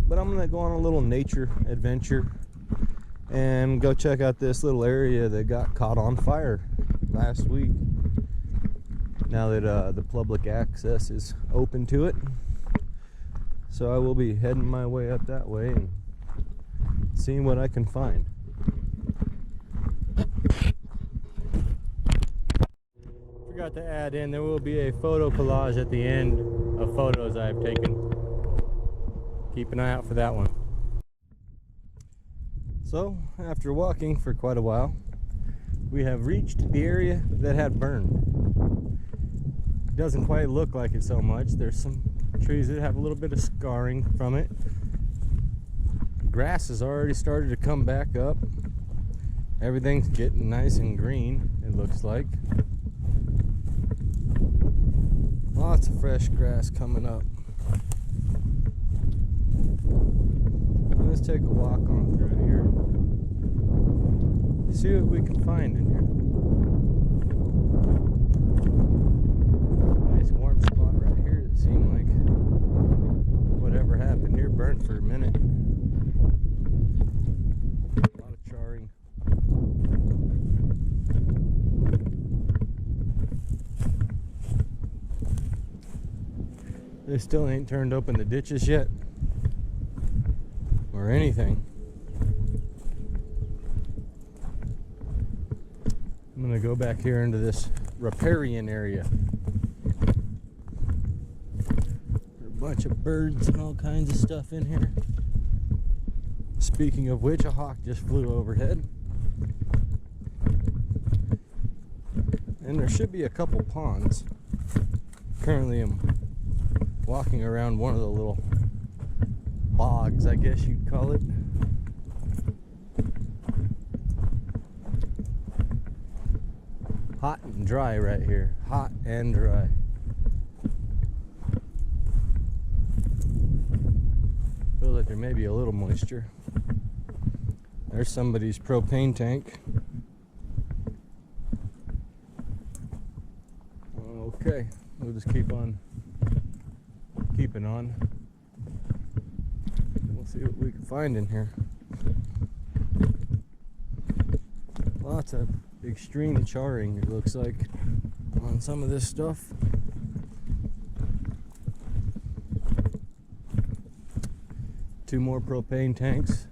but I'm gonna go on a little nature adventure and go check out this little area that got caught on fire last week. Now that the public access is open to it, so I will be heading my way up that way and seeing what I can find. Forgot to add in, there will be a photo collage at the end of photos I've taken. Keep an eye out for that one. So, after walking for quite a while, we have reached the area that had burned. It doesn't quite look like it so much. There's some trees that have a little bit of scarring from it. Grass has already started to come back up. Everything's getting nice and green, it looks like. Lots of fresh grass coming up. Let's take a walk on through here. See what we can find in here. Nice warm spot right here. It seemed like whatever happened here burned for a minute. A lot of charring. They still ain't turned open the ditches yet, or anything. I'm gonna go back here into this riparian area. There are a bunch of birds and all kinds of stuff in here. Speaking of which, a hawk just flew overhead. And there should be a couple ponds. Currently I'm walking around one of the little bogs, I guess you'd call it. Hot and dry right here. Hot and dry. Feels like there may be a little moisture. There's somebody's propane tank. Okay, we'll just keep on keeping on. We'll see what we can find in here. Lots of extreme charring, it looks like, on some of this stuff. Two more propane tanks.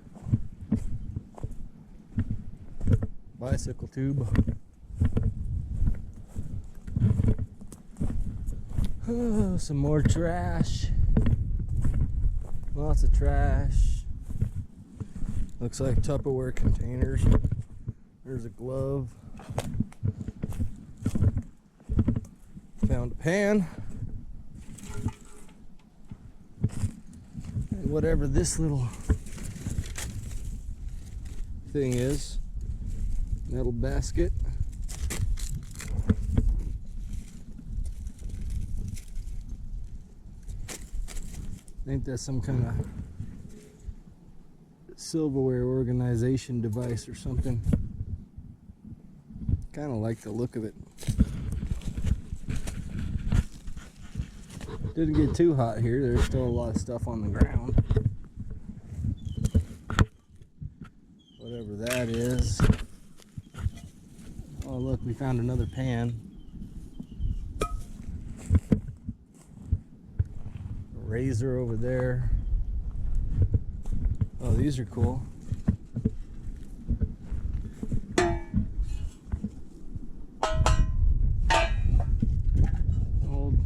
Bicycle tube. Oh, some more trash. Lots of trash. Looks like Tupperware containers. There's a glove. Found a pan. And whatever this little thing is. Metal basket. I think that's some kind of silverware organization device or something. Kind of like the look of it. Didn't get too hot here. There's still a lot of stuff on the ground. Whatever that is. Oh look, we found another pan. Razor over there. Oh, these are cool. Old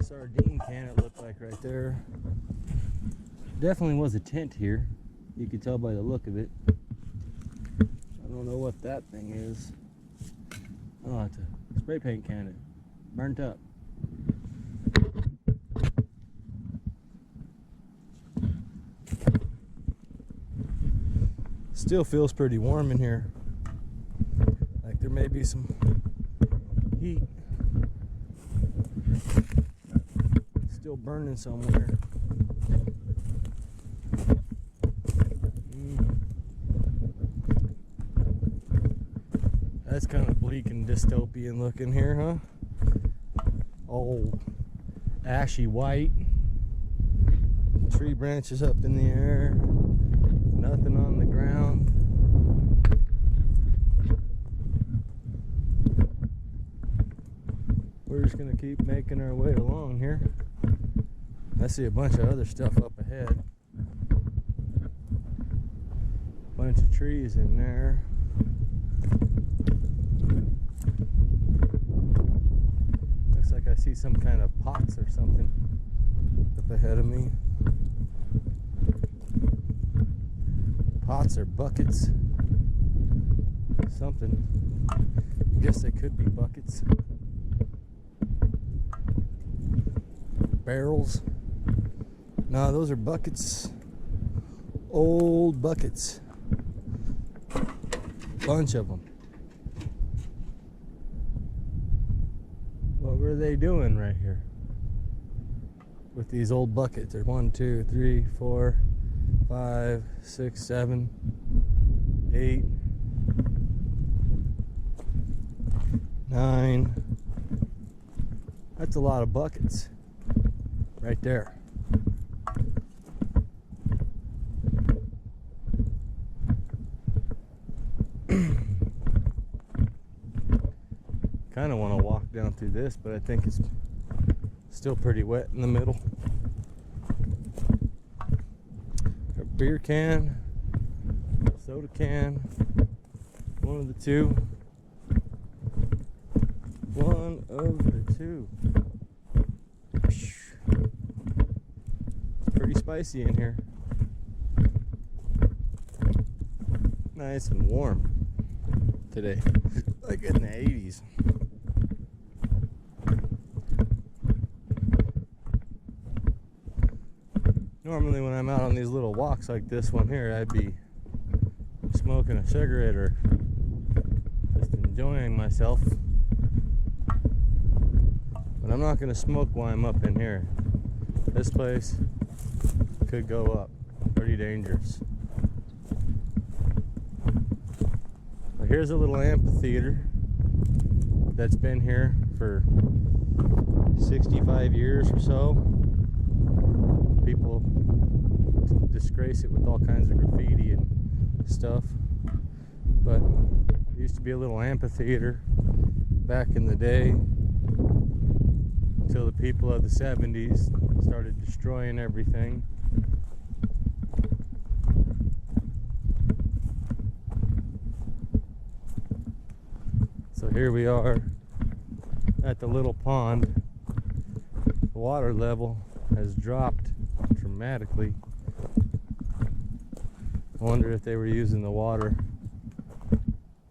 sardine can, it looked like right there. Definitely was a tent here. You could tell by the look of it. I don't know what that thing is. Oh, it's a spray paint can. Burnt up. Still feels pretty warm in here. Like there may be some heat still burning somewhere. That's kind of bleak and dystopian looking here, huh? All ashy white. Tree branches up in the air, nothing on the ground. We're just gonna keep making our way along here. I see a bunch of other stuff up ahead. Bunch of trees in there. Looks like I see some kind of pots or something up ahead of me. Pots or buckets. Something. I guess they could be buckets. Barrels. No, those are buckets. Old buckets. Bunch of them. What were they doing right here with these old buckets? There's 1, 2, 3, 4, 5, 6, 7, 8, 9. That's a lot of buckets right there. Kind of want to walk down through this, but I think it's still pretty wet in the middle. A beer can, soda can, one of the two. One of the two. It's pretty spicy in here. Nice and warm today, like in the 80s. Normally when I'm out on these little walks like this one here, I'd be smoking a cigarette or just enjoying myself. But I'm not going to smoke while I'm up in here. This place could go up. Pretty dangerous. But here's a little amphitheater that's been here for 65 years or so. People disgrace it with all kinds of graffiti and stuff, but it used to be a little amphitheater back in the day until the people of the 70s started destroying everything. So here we are at the little pond. The water level has dropped dramatically. I wonder if they were using the water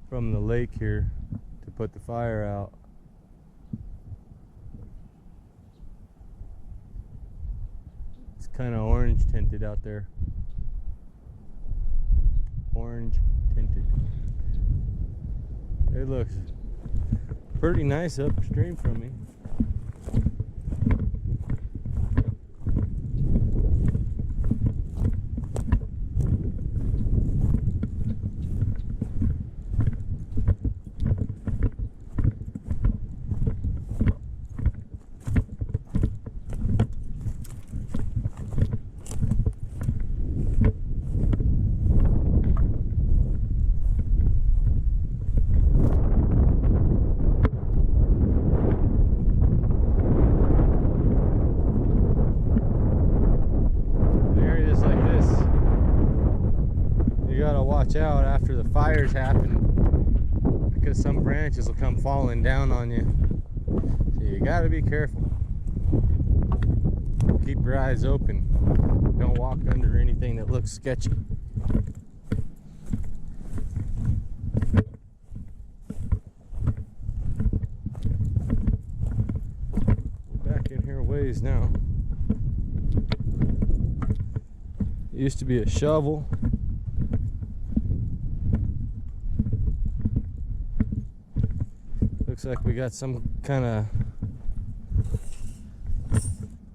from the lake here to put the fire out. It's kind of orange tinted out there. Orange tinted. It looks pretty nice upstream from me. Watch out after the fires happen, because some branches will come falling down on you, so you got to be careful. Keep your eyes open. Don't walk under anything that looks sketchy. We're back in here a ways now. It used to be a shovel. Looks like we got some kind of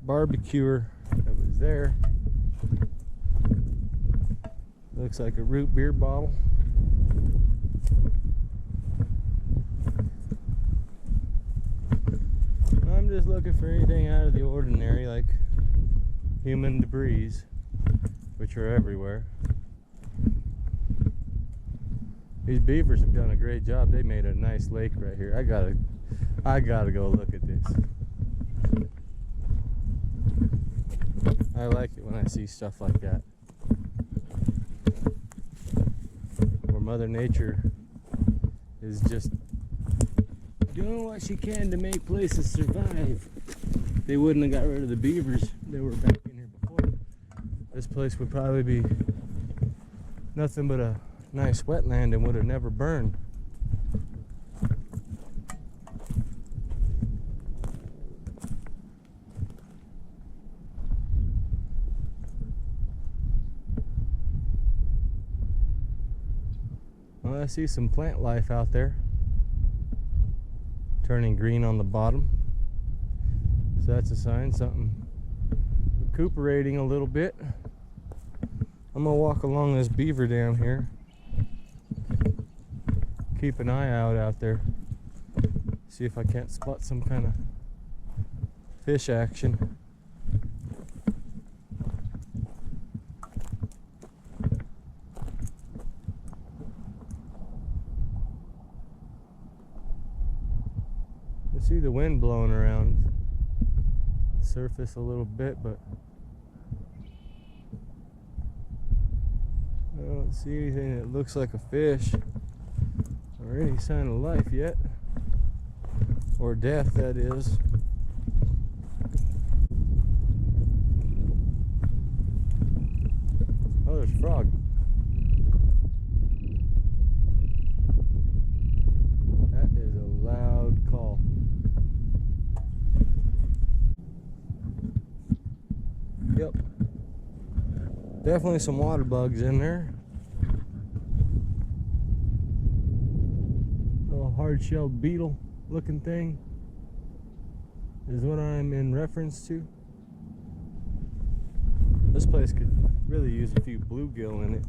barbecuer that was there. Looks like a root beer bottle. I'm just looking for anything out of the ordinary, like human debris, which are everywhere. These beavers have done a great job. They made a nice lake right here. I gotta go look at this. I like it when I see stuff like that, where Mother Nature is just doing what she can to make places survive. They wouldn't have got rid of the beavers that were back in here before. This place would probably be nothing but a nice wetland and would have never burned. Well, I see some plant life out there, turning green on the bottom. So that's a sign something recuperating a little bit. I'm gonna walk along this beaver dam here. Keep an eye out there. See if I can't spot some kind of fish action. You see the wind blowing around the surface a little bit, but I don't see anything that looks like a fish or any sign of life yet, or death, that is. Oh, there's a frog. That is a loud call. Yep, definitely some water bugs in there. Hard-shelled beetle looking thing is what I'm in reference to. This place could really use a few bluegill in it.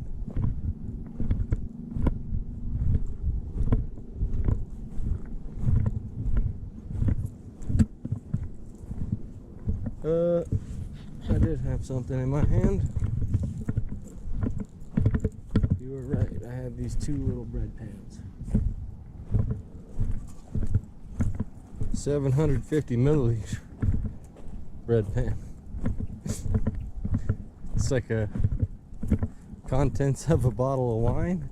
I did have something in my hand. You were right, I have these two little bread pans. 750 milliliter bread pan. It's like a contents of a bottle of wine.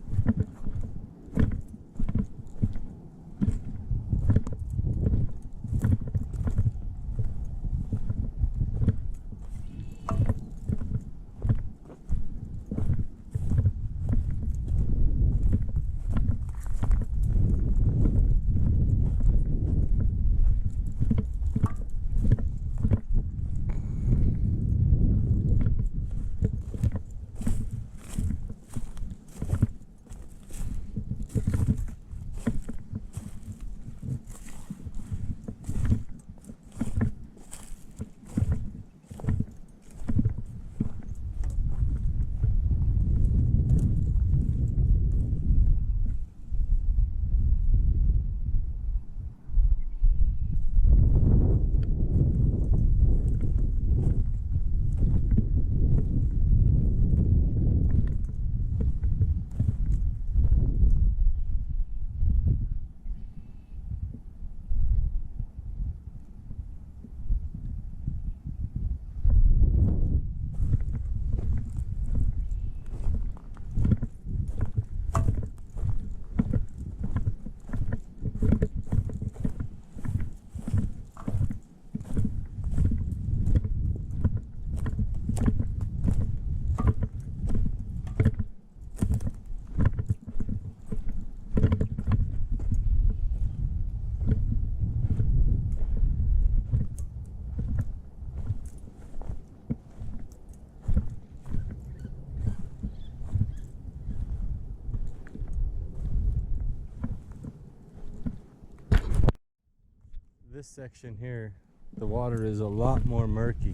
This section here, the water is a lot more murky.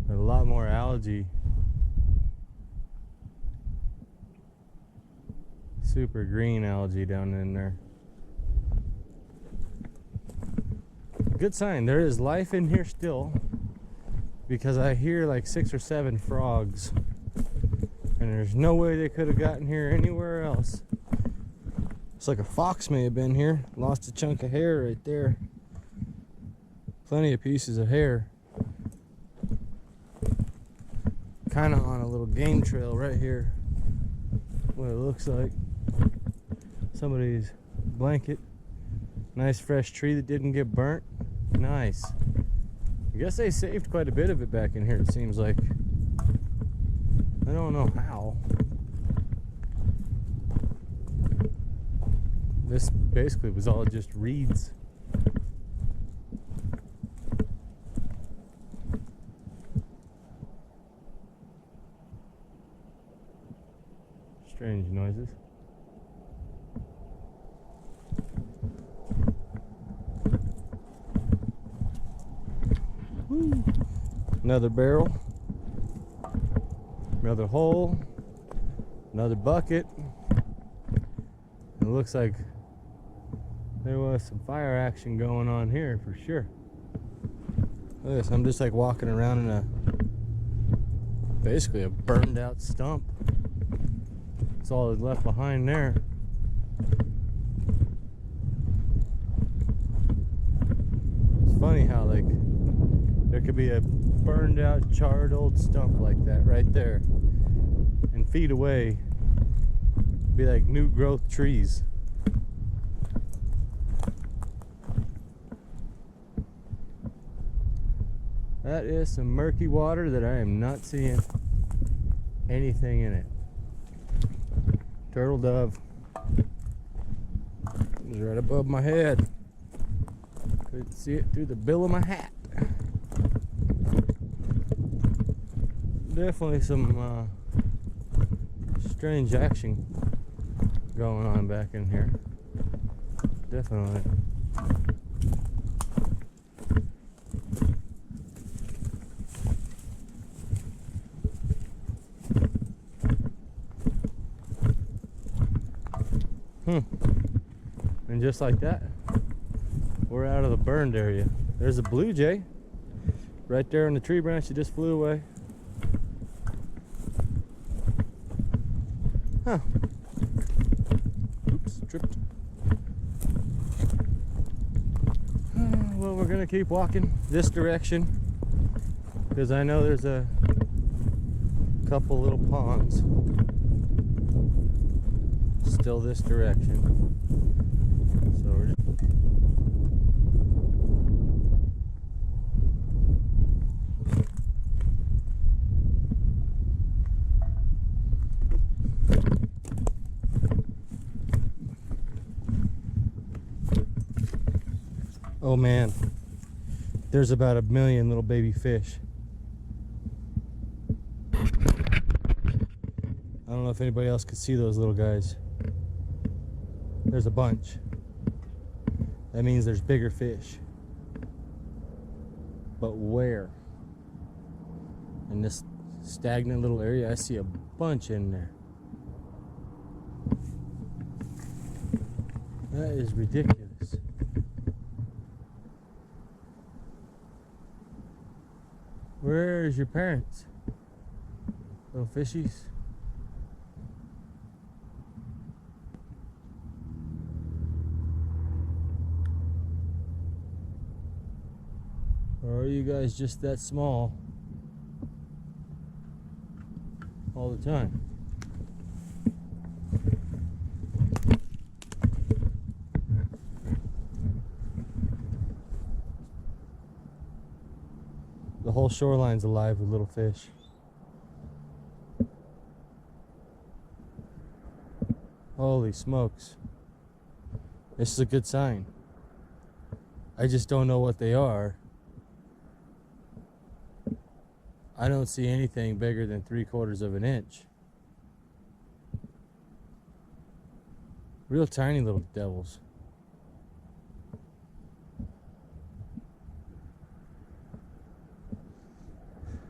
There's a lot more algae. Super green algae down in there. Good sign, there is life in here still. because I hear like 6 or 7 frogs, and there's no way they could have gotten here anywhere else. It's like a fox may have been here. Lost a chunk of hair right there. Plenty of pieces of hair. Kind of on a little game trail right here. What it looks like. Somebody's blanket. Nice fresh tree that didn't get burnt. Nice. I guess they saved quite a bit of it back in here, it seems like. I don't know how. This basically was all just reeds. Strange noises. Woo. Another barrel. Another hole. Another bucket. It looks like there was some fire action going on here for sure. Look at this, I'm just like walking around in a basically a burned out stump. That's all that's left behind there. It's funny how like there could be a burned out, charred old stump like that right there, and feet away be like new growth trees. That is some murky water that I am not seeing anything in it. Turtle dove is right above my head. Couldn't see it through the bill of my hat. Definitely some strange action going on back in here. Definitely. And just like that, we're out of the burned area. There's a blue jay right there on the tree branch that just flew away. Huh. Oops, tripped. Well, we're gonna keep walking this direction because I know there's a couple little ponds still this direction. So we're just oh man, there's about 1 million little baby fish. I don't know if anybody else could see those little guys. There's a bunch. That means there's bigger fish. But where? In this stagnant little area, I see a bunch in there. That is ridiculous. Where's your parents? Little fishies? Or are you guys just that small all the time? The whole shoreline's alive with little fish. Holy smokes. This is a good sign. I just don't know what they are. I don't see anything bigger than 3/4 of an inch. Real tiny little devils.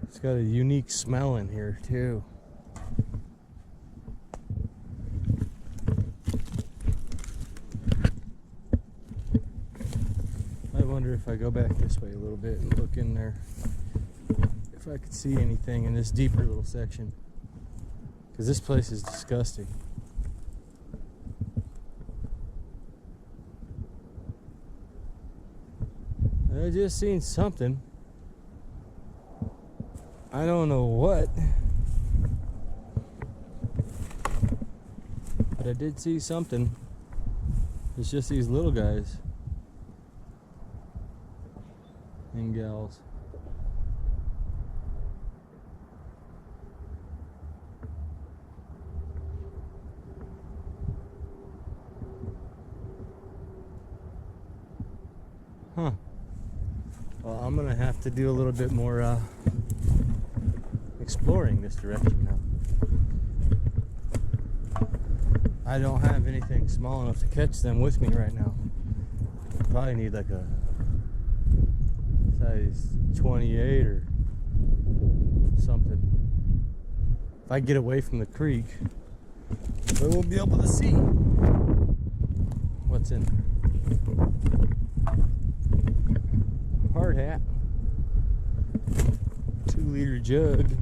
It's got a unique smell in here too. I wonder if I go back this way a little bit and look in there, if I could see anything in this deeper little section, because this place is disgusting. I just seen something. I don't know what, but I did see something. It's just these little guys and gals. Huh. Well, I'm gonna have to do a little bit more exploring this direction now. I don't have anything small enough to catch them with me right now. Probably need like a size 28 or something. If I get away from the creek, I won't be able to see what's in there. Hard hat, 2-liter jug.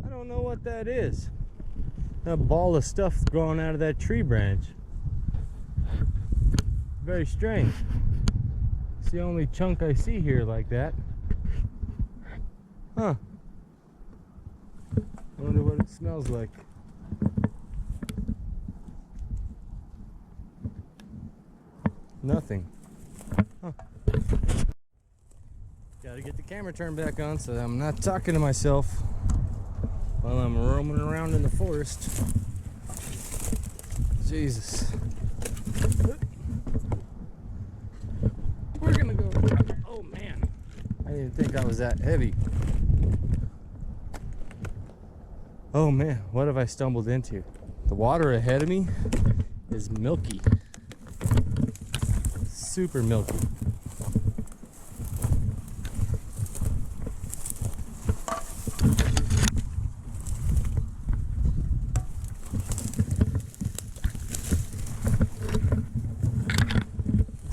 I don't know what that is. That ball of stuff growing out of that tree branch. Very strange. It's the only chunk I see here like that. Huh. I wonder what it smells like. Nothing. Huh. Gotta get the camera turned back on so I'm not talking to myself while I'm roaming around in the forest. Jesus. We're gonna go. Oh man. I didn't think I was that heavy. Oh man, what have I stumbled into? The water ahead of me is milky. Super milky.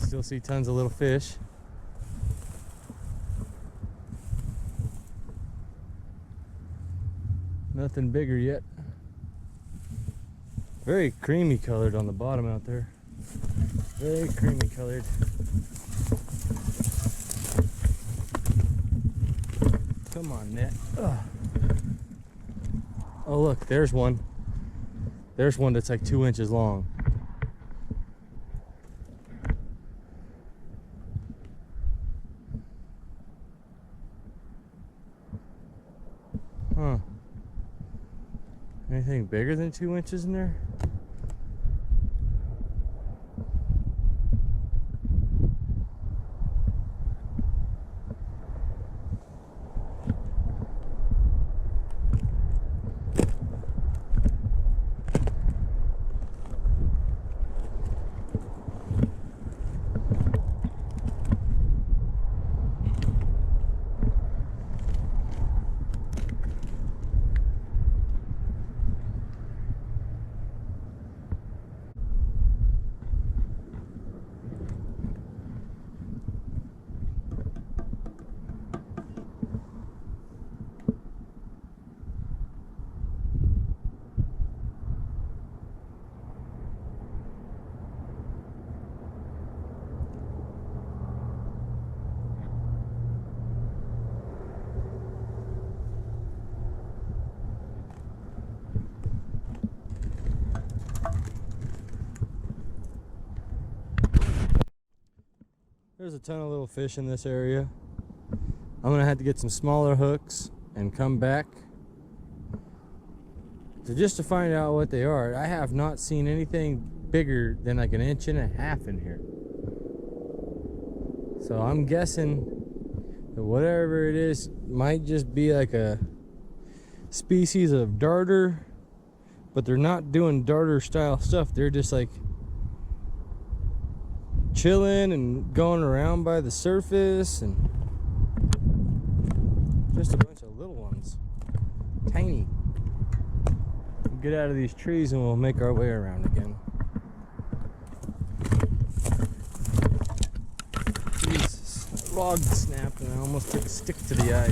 Still see tons of little fish. Nothing bigger yet. Very creamy colored on the bottom out there. Very creamy colored. Come on, net. Ugh. Oh look, there's one. There's one that's like 2 inches long. Huh. Anything bigger than 2 inches in there? There's a ton of little fish in this area. I'm gonna have to get some smaller hooks and come back to find out what they are. I have not seen anything bigger than like 1.5 inches in here. So I'm guessing that whatever it is might just be like a species of darter, but they're not doing darter style stuff. They're just like chilling and going around by the surface, and just a bunch of little ones, tiny. We'll get out of these trees and we'll make our way around again. Jesus, that log snapped and I almost took a stick to the eye.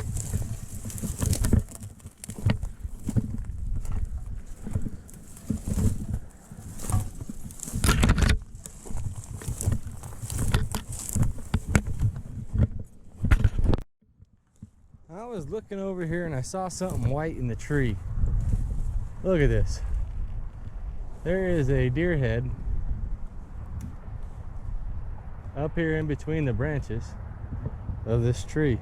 I was looking over here and I saw something white in the tree. Look at this. There is a deer head up here in between the branches of this tree.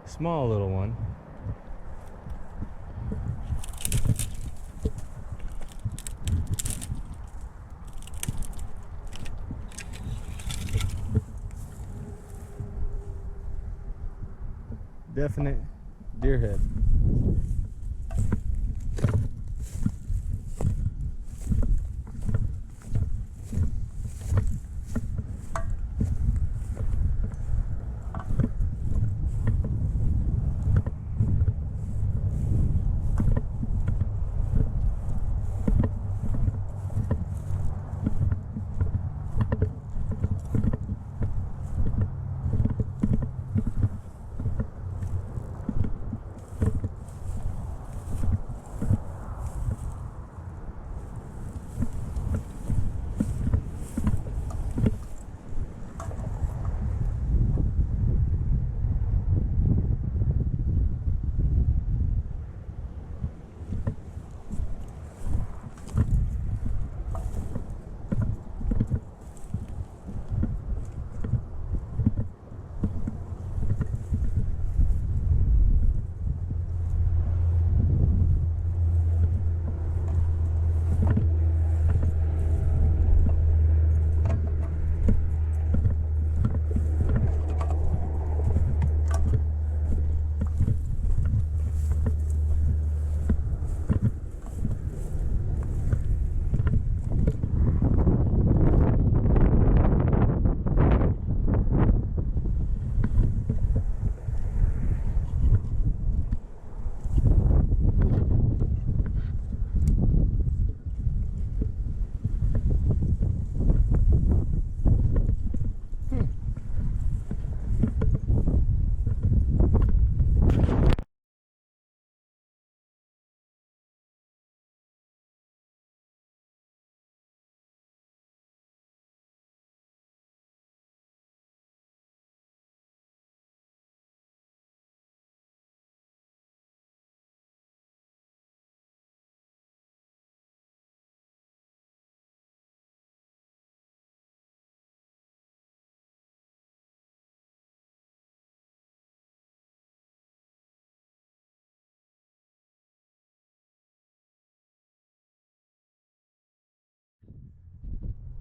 Small little one. Definite deer head.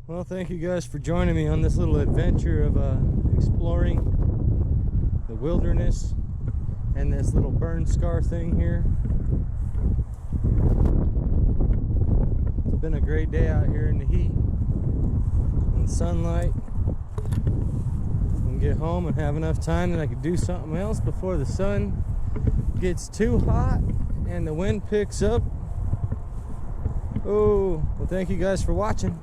Well, thank you guys for joining me on this little adventure of exploring the wilderness and this little burn scar thing here. It's been a great day out here in the heat and sunlight. And get home and have enough time that I could do something else before the sun gets too hot and the wind picks up. Oh, well, thank you guys for watching.